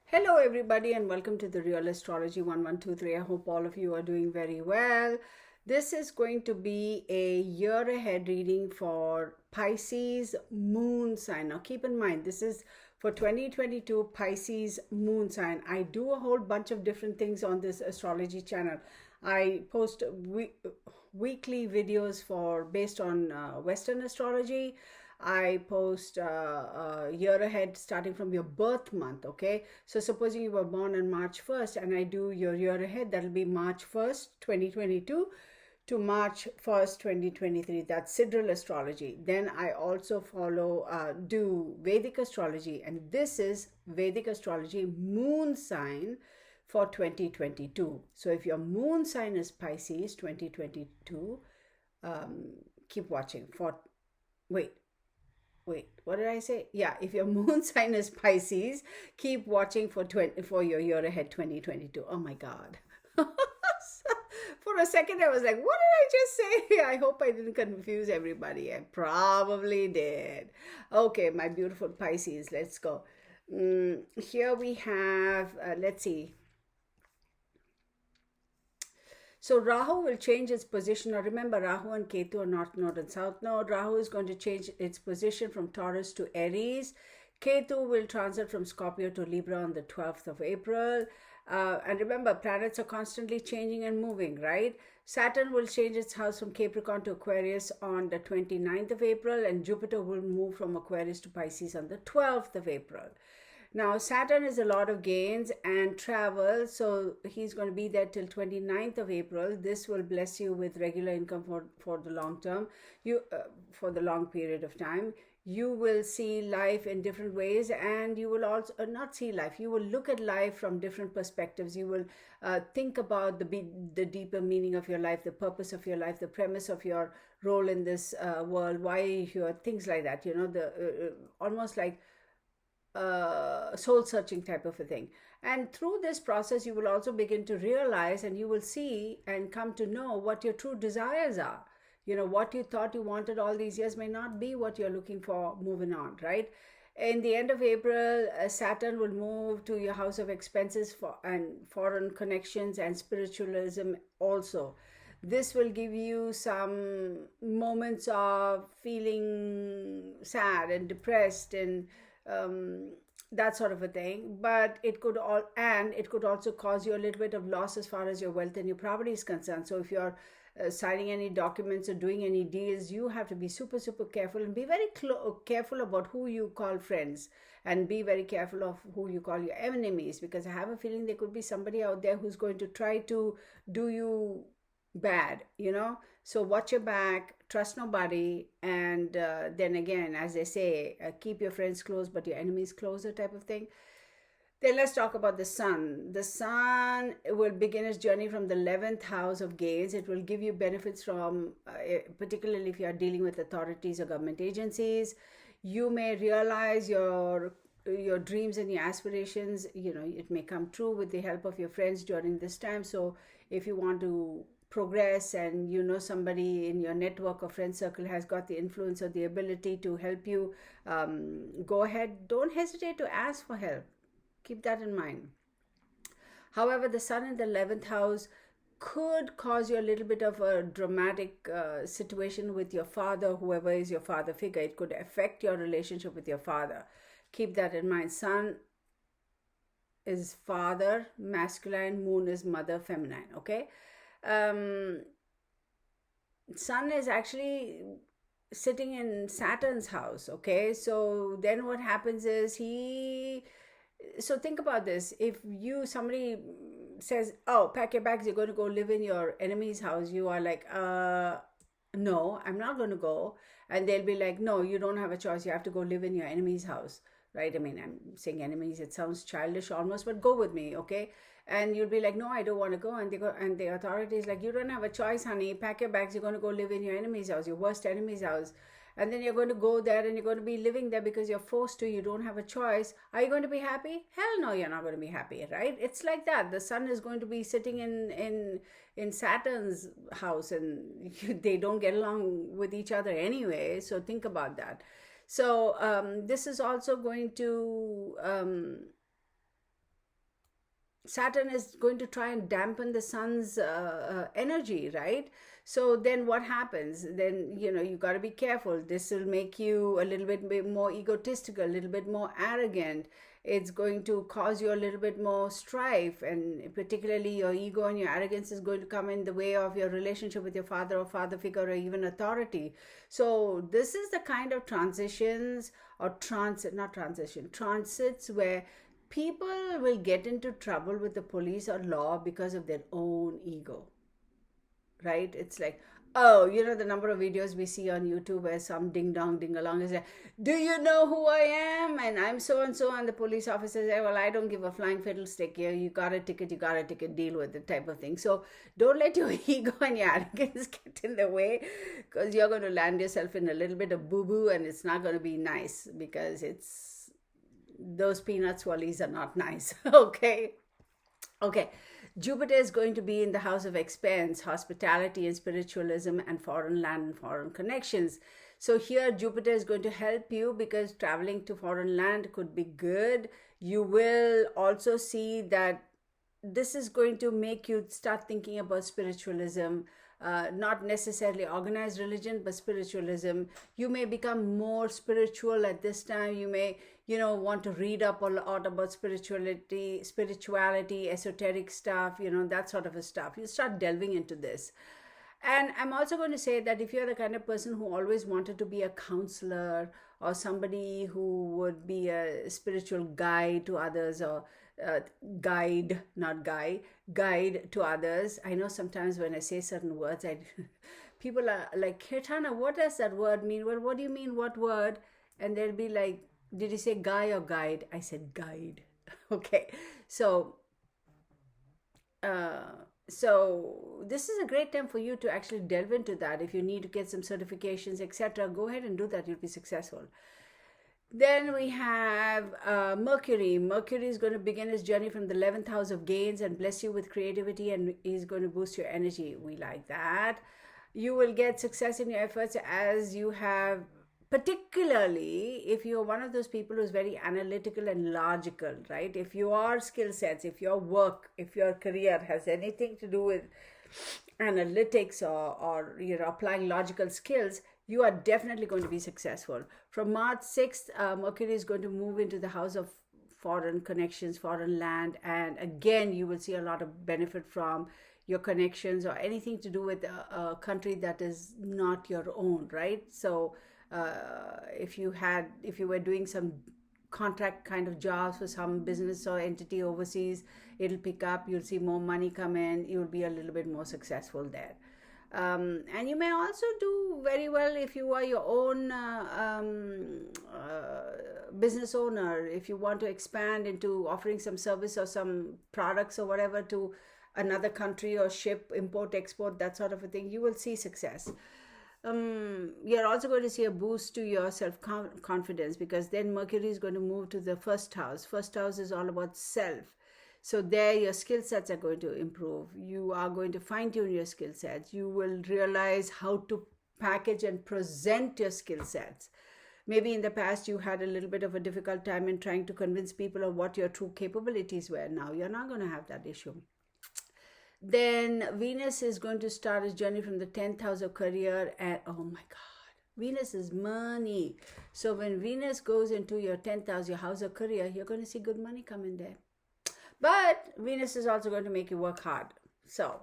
Hello, everybody, and welcome to the Real Astrology 1123. I hope all of you are doing very well. This is going to be a year ahead reading for Pisces moon sign. Now, keep in mind, this is for 2022 Pisces moon sign. I do a whole bunch of different things on this astrology channel. I post weekly videos for based on Western astrology. I post year ahead starting from your birth month. Okay, so supposing you were born on March 1st and I do your year ahead, that'll be March 1st 2022 to March 1st 2023. That's Sidereal astrology. Then I also do Vedic astrology, and this is Vedic astrology moon sign for 2022. So if your moon sign is Pisces 2022, keep watching for wait what did I say? Yeah, if your moon sign is Pisces, keep watching for your year ahead 2022. Oh my God. For a second, I was like, what did I just say? I hope I didn't confuse everybody. I probably did. Okay, my beautiful Pisces, let's go. Here we have, let's see. So Rahu will change its position. Now remember, Rahu and Ketu are north node and south node. Rahu is going to change its position from Taurus to Aries. Ketu will transit from Scorpio to Libra on the 12th of April. And remember, planets are constantly changing and moving, right? Saturn will change its house from Capricorn to Aquarius on the 29th of April, and Jupiter will move from Aquarius to Pisces on the 12th of April. Now, Saturn is a lot of gains and travel, so he's going to be there till 29th of April. This will bless you with regular income for the long term, for the long period of time. You will see life in different ways, and you will also not see life. You will look at life from different perspectives. You will think about the deeper meaning of your life, the purpose of your life, the premise of your role in this world, why you're here, things like that. You know, almost like soul searching type of a thing. And through this process, you will also begin to realize, and you will see and come to know what your true desires are. You know, what you thought you wanted all these years may not be what you're looking for moving on, right? In the end of April, Saturn will move to your house of expenses and foreign connections and spiritualism also. This will give you some moments of feeling sad and depressed and that sort of a thing, but it could also cause you a little bit of loss as far as your wealth and your property is concerned. So if you're signing any documents or doing any deals, you have to be super careful and be very careful about who you call friends, and be very careful of who you call your enemies, because I have a feeling there could be somebody out there who's going to try to do you bad, you know. So watch your back, trust nobody, and then again, as they say, keep your friends close but your enemies closer type of thing. Then let's talk about the sun. The sun will begin its journey from the 11th house of gains. It will give you benefits from, particularly if you are dealing with authorities or government agencies. You may realize your dreams and your aspirations. You know, it may come true with the help of your friends during this time. So if you want to progress and you know somebody in your network or friend circle has got the influence or the ability to help you, go ahead. Don't hesitate to ask for help. Keep that in mind. However, the sun in the 11th house could cause you a little bit of a dramatic situation with your father, whoever is your father figure. It could affect your relationship with your father. Keep that in mind. Sun is father, masculine, moon is mother, feminine, okay? Sun is actually sitting in Saturn's house, okay? So then what happens is so think about this. If somebody says, oh, pack your bags, you're going to go live in your enemy's house, you are like, no, I'm not going to go. And they'll be like, no, you don't have a choice, you have to go live in your enemy's house, right? I mean, I'm saying enemies, it sounds childish almost, but go with me, okay? And you'll be like, no, I don't want to go. And the authority is like, you don't have a choice, honey. Pack your bags. You're going to go live in your enemy's house, your worst enemy's house. And then you're going to go there and you're going to be living there because you're forced to. You don't have a choice. Are you going to be happy? Hell no, you're not going to be happy, right? It's like that. The sun is going to be sitting in Saturn's house, and they don't get along with each other anyway. So think about that. So this is also going to Saturn is going to try and dampen the sun's energy, right? So then what happens? Then, you got to be careful. This will make you a little bit more egotistical, a little bit more arrogant. It's going to cause you a little bit more strife, and particularly your ego and your arrogance is going to come in the way of your relationship with your father or father figure or even authority. So this is the kind of transitions or transits where people will get into trouble with the police or law because of their own ego, right? It's like, oh, the number of videos we see on YouTube where some ding dong ding along is like, do you know who I am? And I'm so and so, and the police officer says, well, I don't give a flying fiddlestick here. You got a ticket, deal with it, type of thing. So don't let your ego and your arrogance get in the way, because you're going to land yourself in a little bit of boo-boo, and it's not going to be nice, because those peanut swirlies are not nice. Okay. Jupiter is going to be in the house of expense, hospitality and spiritualism, and foreign land and foreign connections. So here Jupiter is going to help you, because traveling to foreign land could be good. You will also see that this is going to make you start thinking about spiritualism, not necessarily organized religion, but spiritualism. You may become more spiritual at this time. You may, want to read up a lot about spirituality, esoteric stuff, that sort of a stuff. You start delving into this. And I'm also going to say that if you're the kind of person who always wanted to be a counselor, or somebody who would be a spiritual guide to others, or guide to others. I know sometimes when I say certain words, people are like, Kirtana, what does that word mean? Well, what do you mean, what word? And they'll be like, did you say guy or guide? I said guide. Okay, so this is a great time for you to actually delve into that. If you need to get some certifications, etc., go ahead and do that. You'll be successful. Then we have Mercury. Mercury is going to begin his journey from the 11th house of gains and bless you with creativity, and he's going to boost your energy. We like that. You will get success in your efforts, as you have, particularly if you're one of those people who's very analytical and logical, right? If your skill sets, if your work, if your career has anything to do with analytics or applying logical skills, you are definitely going to be successful. From March 6th, Mercury is going to move into the house of foreign connections, foreign land, and again, you will see a lot of benefit from your connections or anything to do with a country that is not your own, right? So if you were doing some contract kind of jobs for some business or entity overseas, it'll pick up. You'll see more money come in. You'll be a little bit more successful there. And you may also do very well if you are your own business owner. If you want to expand into offering some service or some products or whatever to another country, or ship, import, export, that sort of a thing, you will see success. You're also going to see a boost to your self-confidence, because then Mercury is going to move to the first house. First house is all about self. So there your skill sets are going to improve. You are going to fine-tune your skill sets. You will realize how to package and present your skill sets. Maybe in the past you had a little bit of a difficult time in trying to convince people of what your true capabilities were. Now you're not going to have that issue. Then Venus is going to start its journey from the 10th house of career, and oh my God, Venus is money. So when Venus goes into your 10th house, your house of career, you're going to see good money come in there. But Venus is also going to make you work hard. So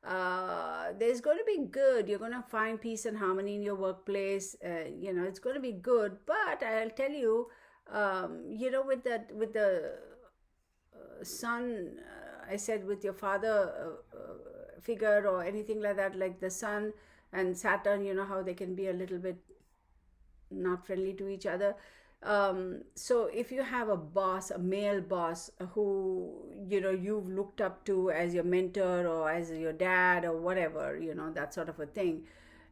there's going to be good. You're going to find peace and harmony in your workplace. It's going to be good. But I'll tell you, with the sun, I said with your father figure or anything like that, like the sun and Saturn, how they can be a little bit not friendly to each other. So if you have a boss, a male boss who, you've looked up to as your mentor or as your dad or whatever, that sort of a thing,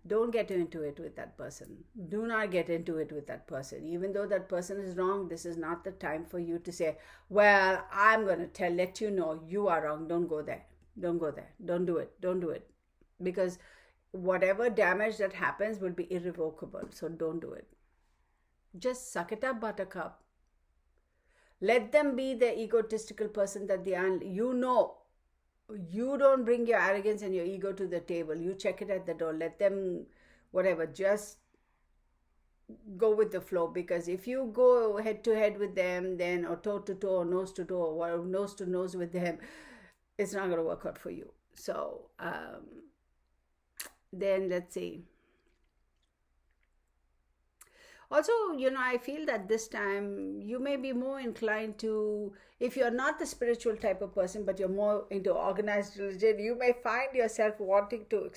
don't get into it with that person. Do not get into it with that person. Even though that person is wrong, this is not the time for you to say, well, I'm going to let you know you are wrong. Don't go there. Don't go there. Don't do it. Don't do it. Because whatever damage that happens will be irrevocable. So don't do it. Just suck it up, buttercup. Let them be the egotistical person that they are. You know, you don't bring your arrogance and your ego to the table. You check it at the door. Let them, whatever, just go with the flow. Because if you go head to head with them, then, or toe to toe, or nose to toe, or nose to nose with them, it's not going to work out for you. So then let's see. Also, I feel that this time you may be more inclined to, if you're not the spiritual type of person, but you're more into organized religion, you may find yourself wanting to,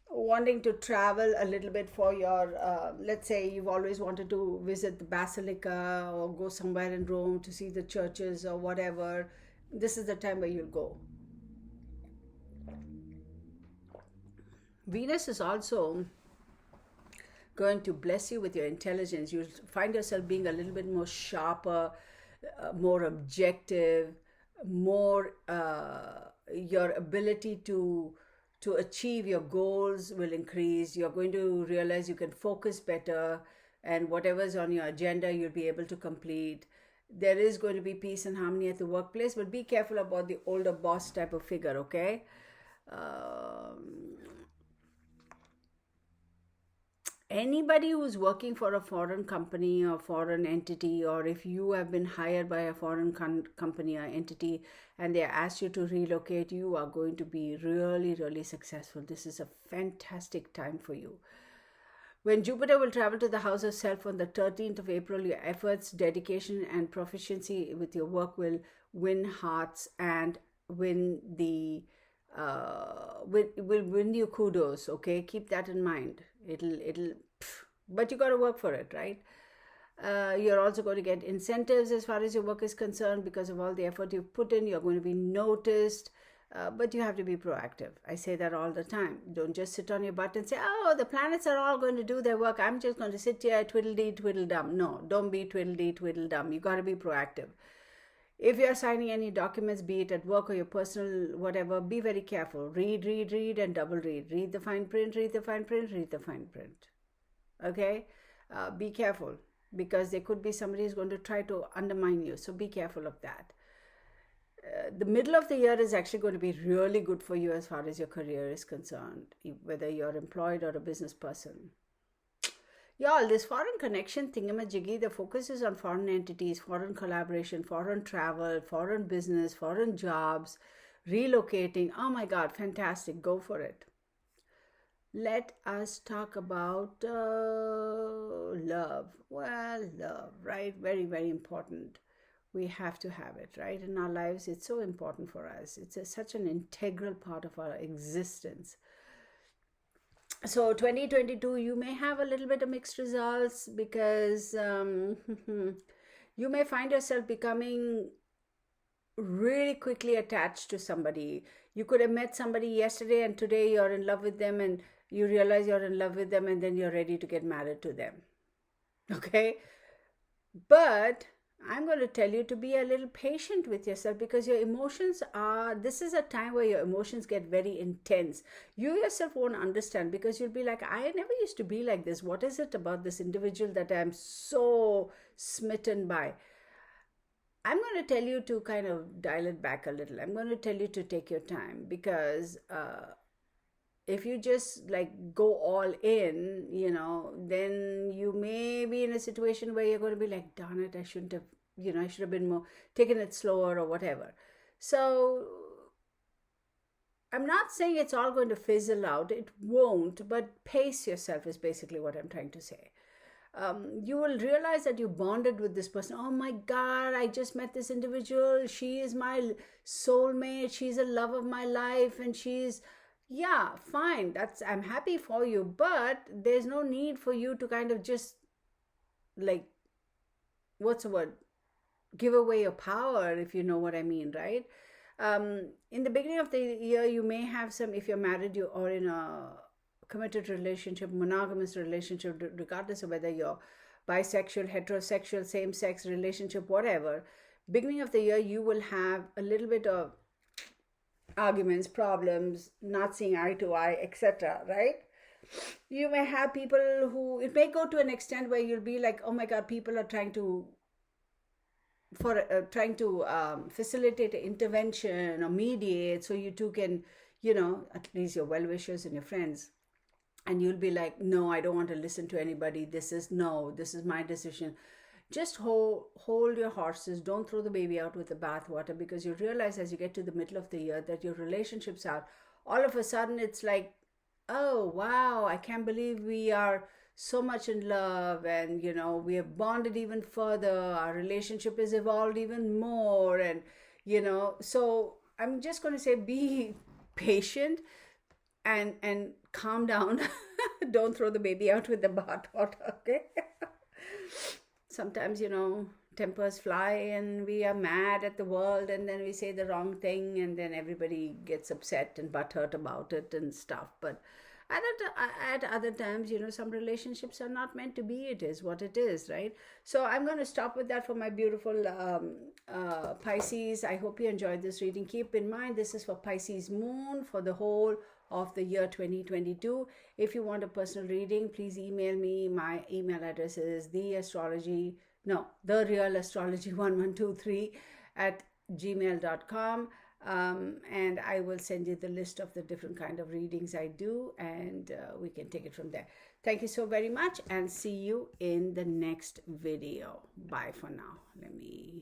wanting to travel a little bit for your, let's say you've always wanted to visit the Basilica or go somewhere in Rome to see the churches or whatever. This is the time where you'll go. Venus is also going to bless you with your intelligence. You'll find yourself being a little bit more sharper, more objective, more your ability to achieve your goals will increase. You're going to realize you can focus better, and whatever's on your agenda you'll be able to complete. There is going to be peace and harmony at the workplace, but be careful about the older boss type of figure, okay? Anybody who's working for a foreign company or foreign entity, or if you have been hired by a foreign company or entity and they asked you to relocate, you are going to be really, really successful. This is a fantastic time for you. When Jupiter will travel to the house of self on the 13th of April, your efforts, dedication, and proficiency with your work will win hearts and win the will win you kudos. Okay, keep that in mind. It'll but you got to work for it, right? You're also going to get incentives as far as your work is concerned because of all the effort you've put in. You're going to be noticed, but you have to be proactive. I say that all the time. Don't just sit on your butt and say, oh, the planets are all going to do their work, I'm just going to sit here twiddle-dee twiddle-dum. No, don't be twiddle-dee twiddle-dum. You got to be proactive. If you're signing any documents, be it at work or your personal whatever, be very careful. Read, and double read. Read the fine print, read the fine print, read the fine print. Okay? Be careful, because there could be somebody who's going to try to undermine you. So be careful of that. The middle of the year is actually going to be really good for you as far as your career is concerned, whether you're employed or a business person. Y'all, this foreign connection thingamajiggy, the focus is on foreign entities, foreign collaboration, foreign travel, foreign business, foreign jobs, relocating. Oh my God, fantastic. Go for it. Let us talk about love. Well, love, right? Very, very important. We have to have it, right? In our lives, it's so important for us. It's such an integral part of our existence. So 2022, you may have a little bit of mixed results because you may find yourself becoming really quickly attached to somebody. You could have met somebody yesterday and today you're in love with them, and you realize you're in love with them, and then you're ready to get married to them. Okay? But I'm going to tell you to be a little patient with yourself, because your emotions this is a time where your emotions get very intense. You yourself won't understand, because you'll be like, I never used to be like this. What is it about this individual that I'm so smitten by? I'm going to tell you to kind of dial it back a little. I'm going to tell you to take your time, because if you just like go all in, then you may be in a situation where you're going to be like, darn it, I shouldn't have, I should have been more, taken it slower or whatever. So I'm not saying it's all going to fizzle out. It won't, but pace yourself is basically what I'm trying to say. You will realize that you bonded with this person. Oh my God, I just met this individual. She is my soulmate. She's the love of my life, and she's, yeah, fine. I'm happy for you, but there's no need for you to kind of just like, what's the word? Give away your power, if you know what I mean, right? In the beginning of the year, you may have some, if you're married, you or in a committed relationship, monogamous relationship, regardless of whether you're bisexual, heterosexual, same-sex relationship, whatever. Beginning of the year, you will have a little bit of arguments, problems, not seeing eye to eye, etc., right? You may have people who, it may go to an extent where you'll be like, oh my God, people are trying to for trying to facilitate an intervention or mediate, so you two can, at least your well-wishers and your friends, and you'll be like, no, I don't want to listen to anybody, this is my decision. Just hold your horses. Don't throw the baby out with the bathwater, because you realize as you get to the middle of the year that your relationships are, all of a sudden it's like, oh wow, I can't believe we are so much in love, and we have bonded even further, our relationship has evolved even more, and so I'm just going to say, be patient and calm down. Don't throw the baby out with the bathwater, okay? Sometimes, tempers fly and we are mad at the world, and then we say the wrong thing, and then everybody gets upset and butthurt about it and stuff. But at other times, some relationships are not meant to be. It is what it is, right? So I'm going to stop with that for my beautiful Pisces. I hope you enjoyed this reading. Keep in mind, this is for Pisces moon for the whole of the year 2022. If you want a personal reading, please email me. My email address is the Real Astrology 1123 at gmail.com. And I will send you the list of the different kind of readings I do, and we can take it from there. Thank you so very much, and see you in the next video. Bye for now. Let me